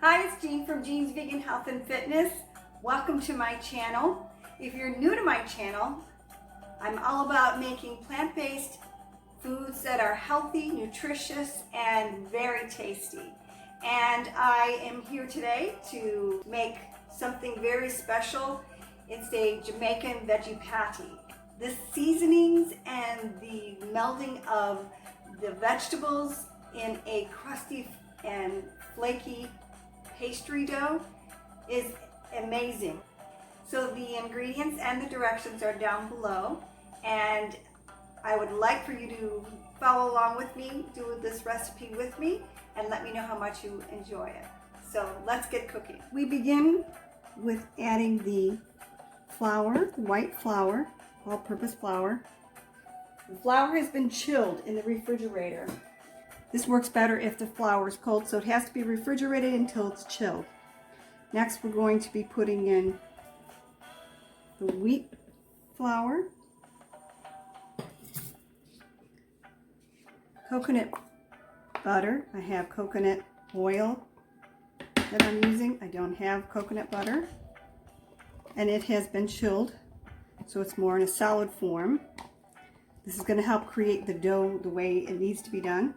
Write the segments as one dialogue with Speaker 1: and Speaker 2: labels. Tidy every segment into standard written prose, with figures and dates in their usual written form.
Speaker 1: Hi, it's Jean from Jean's Vegan Health and Fitness. Welcome to my channel. If you're new to my channel, I'm all about making plant-based foods that are healthy, nutritious, and very tasty. And I am here today to make something very special. It's a Jamaican veggie patty. The seasonings and the melding of the vegetables in a crusty and flaky pastry dough is amazing. So the ingredients and the directions are down below, and I would like for you to follow along with me, do this recipe with me, and let me know how much you enjoy it. So let's get cooking. We begin with adding the flour, the white flour, all-purpose flour. The flour has been chilled in the refrigerator. This works better if the flour is cold, so it has to be refrigerated until it's chilled. Next, we're going to be putting in the wheat flour, coconut butter. I have coconut oil that I'm using. I don't have coconut butter, and it has been chilled, so it's more in a solid form. This is going to help create the dough the way it needs to be done.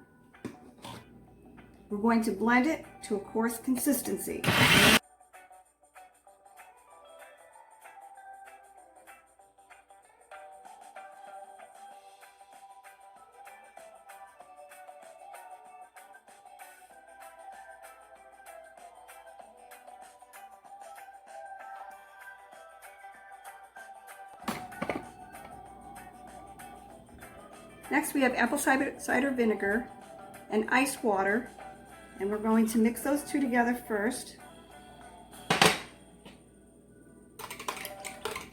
Speaker 1: We're going to blend it to a coarse consistency. Next, we have apple cider vinegar and ice water. And we're going to mix those two together first.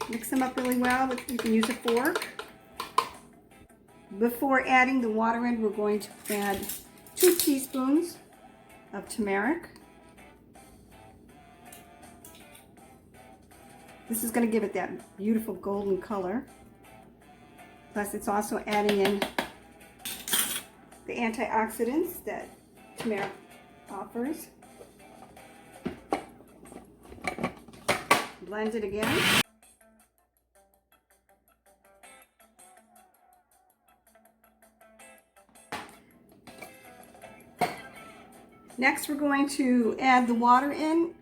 Speaker 1: Mix them up really well. You can use a fork. Before adding the water in, we're going to add 2 teaspoons of turmeric. This is going to give it that beautiful golden color. Plus, it's also adding in the antioxidants that turmeric offers. Blend it again. Next, we're going to add the water in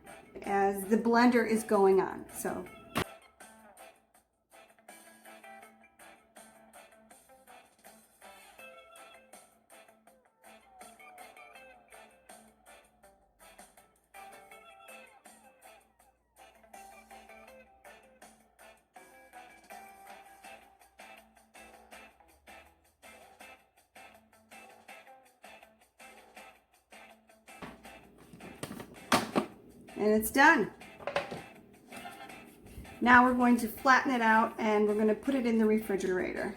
Speaker 1: as the blender is going on. And it's done. Now we're going to flatten it out and we're going to put it in the refrigerator.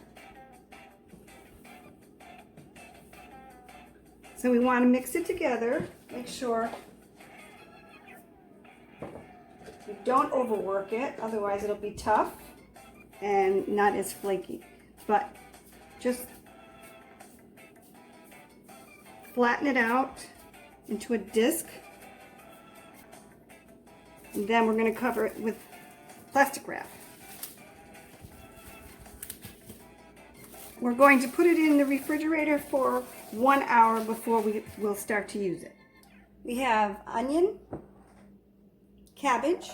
Speaker 1: So we want to mix it together. Make sure you don't overwork it, otherwise it'll be tough and not as flaky. But just flatten it out into a disc. And then we're going to cover it with plastic wrap. We're going to put it in the refrigerator for 1 hour before we will start to use it. We have onion, cabbage,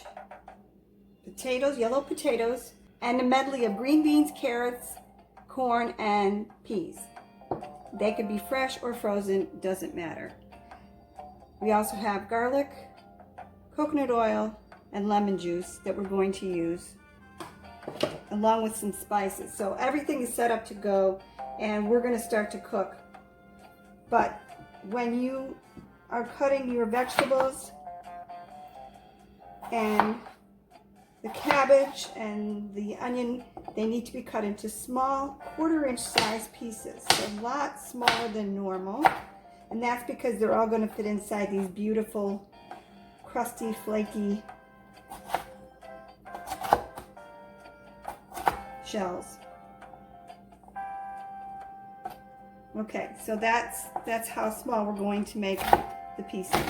Speaker 1: potatoes, yellow potatoes, and a medley of green beans, carrots, corn, and peas. They could be fresh or frozen, doesn't matter. We also have garlic, coconut oil, and lemon juice that we're going to use, along with some spices. So everything is set up to go, and we're going to start to cook. But when you are cutting your vegetables and the cabbage and the onion, they need to be cut into small 1/4-inch size pieces, so a lot smaller than normal. And that's because they're all going to fit inside these beautiful crusty, flaky shells. Okay, so that's how small we're going to make the pieces.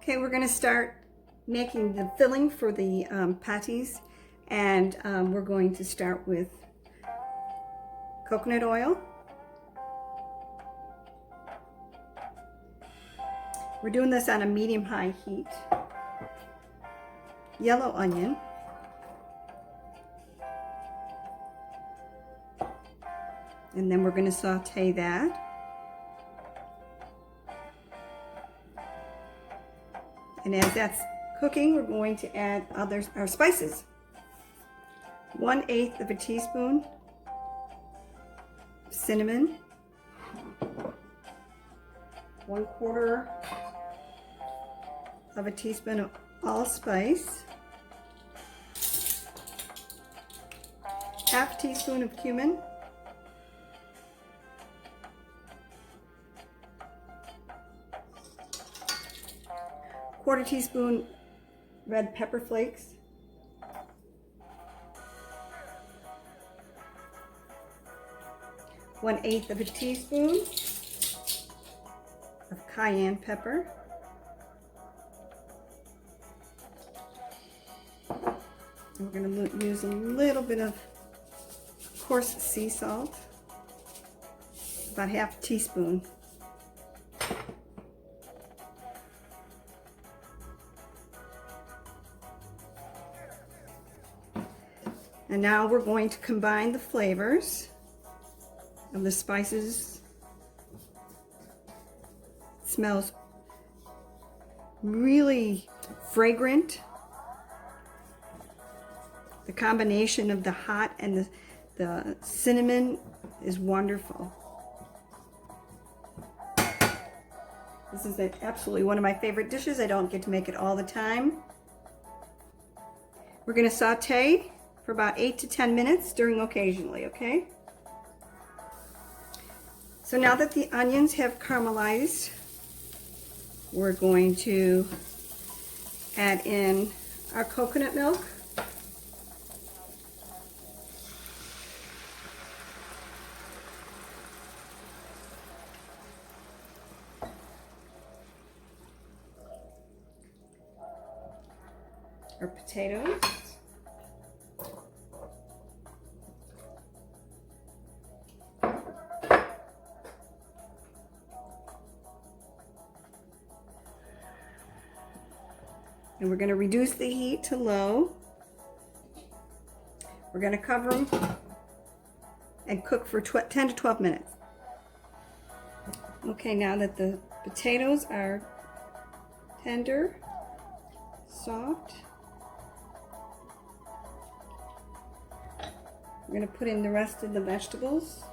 Speaker 1: Okay, we're going to start making the filling for the patties, and we're going to start with coconut oil. We're doing this on a medium-high heat. Yellow onion. And then we're going to saute that. And as that's cooking, we're going to add our spices. 1/8 of a teaspoon of cinnamon. 1/4 of a teaspoon of allspice. 1/2 teaspoon of cumin. 1/4 teaspoon red pepper flakes. 1/8 of a teaspoon of cayenne pepper. And we're going to use a little bit of coarse sea salt, about 1/2 teaspoon. And now we're going to combine the flavors of the spices. It smells really fragrant. The combination of the hot and the cinnamon is wonderful. This is absolutely one of my favorite dishes. I don't get to make it all the time. We're going to saute for about 8 to 10 minutes, stirring occasionally, okay? So now that the onions have caramelized, we're going to add in our coconut milk. Our potatoes. And we're going to reduce the heat to low. We're going to cover them and cook for 10 to 12 minutes. Okay, now that the potatoes are tender, soft, we're going to put in the rest of the vegetables.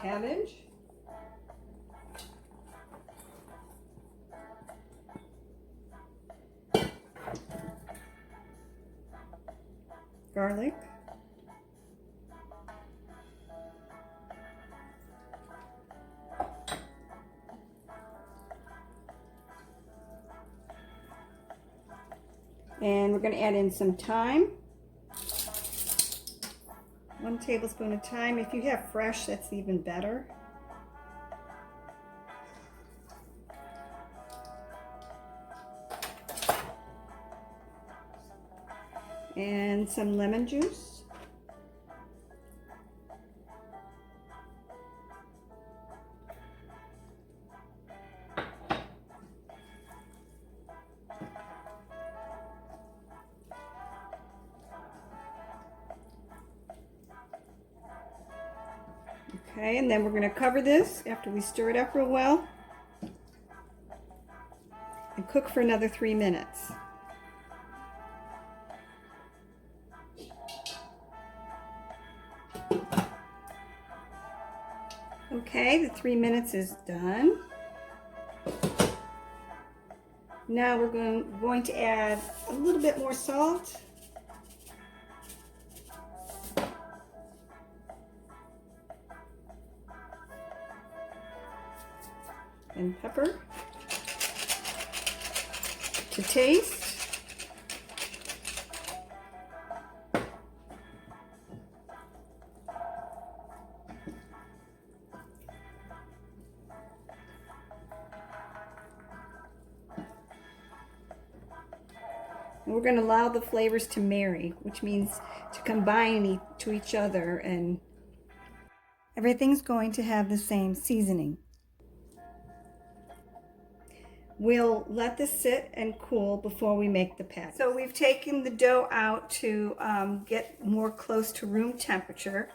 Speaker 1: Cabbage, garlic, and we're going to add in some thyme. 1 tablespoon of thyme. If you have fresh, that's even better. And some lemon juice. Okay, and then we're going to cover this after we stir it up real well and cook for another 3 minutes. Okay, the 3 minutes is done. Now we're going to add a little bit more salt. And pepper to taste. And we're going to allow the flavors to marry, which means to combine to each other, and everything's going to have the same seasoning. We'll let this sit and cool before we make the patty. So we've taken the dough out to get more close to room temperature,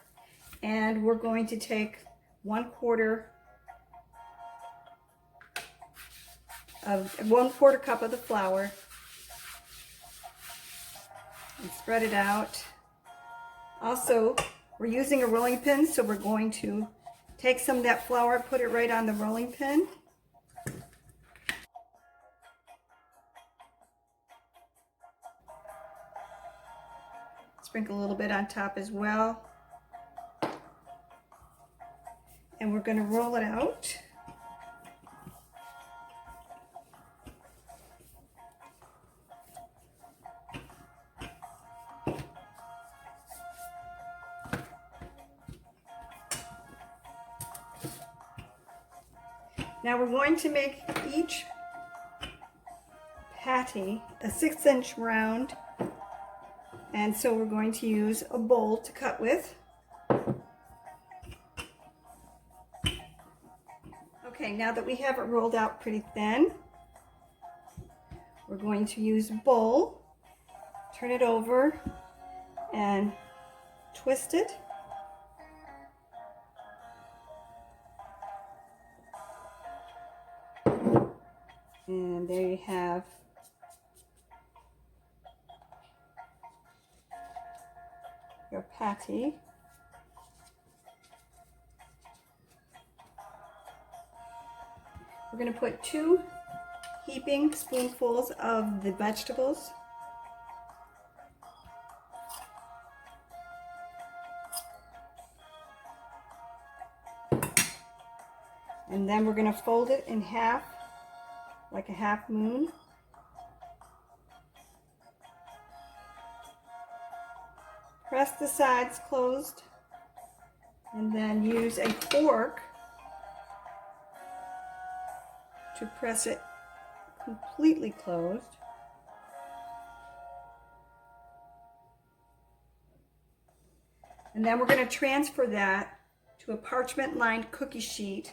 Speaker 1: and we're going to take 1/4 cup of the flour and spread it out. Also, we're using a rolling pin, so we're going to take some of that flour, put it right on the rolling pin. Sprinkle a little bit on top as well. And we're going to roll it out. Now we're going to make each patty a 6-inch round, and so we're going to use a bowl to cut with. Okay, now that we have it rolled out pretty thin, we're going to use a bowl, turn it over, and twist it. And there you have your patty. We're going to put 2 heaping spoonfuls of the vegetables. And then we're going to fold it in half, like a half moon. Press the sides closed, and then use a fork to press it completely closed. And then we're going to transfer that to a parchment-lined cookie sheet.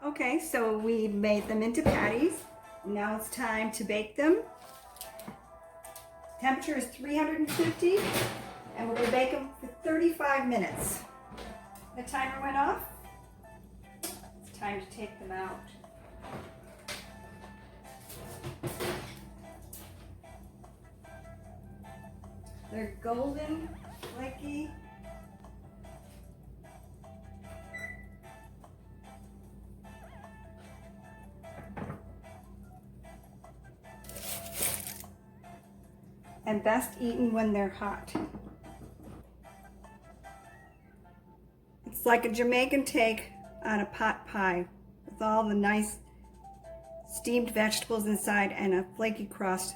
Speaker 1: Okay, so we made them into patties. Now it's time to bake them. Temperature is 350, and we're going to bake them for 35 minutes. The timer went off. It's time to take them out. They're golden, flaky. And best eaten when they're hot. It's like a Jamaican take on a pot pie with all the nice steamed vegetables inside and a flaky crust.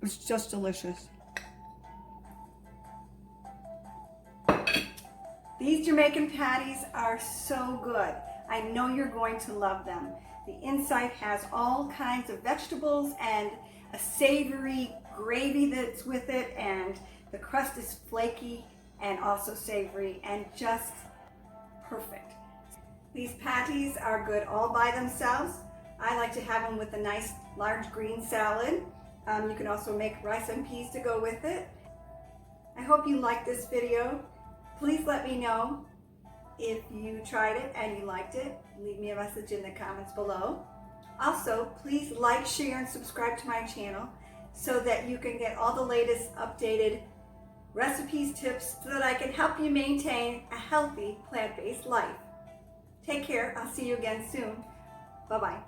Speaker 1: It's just delicious. These Jamaican patties are so good. I know you're going to love them. The inside has all kinds of vegetables and a savory gravy that's with it, and the crust is flaky and also savory and just perfect. These patties are good all by themselves. I like to have them with a nice large green salad. You can also make rice and peas to go with it. I hope you liked this video. Please let me know if you tried it and you liked it. Leave me a message in the comments below. Also, please like, share, and subscribe to my channel so that you can get all the latest updated recipes, tips, so that I can help you maintain a healthy plant-based life. Take care. I'll see you again soon. Bye-bye.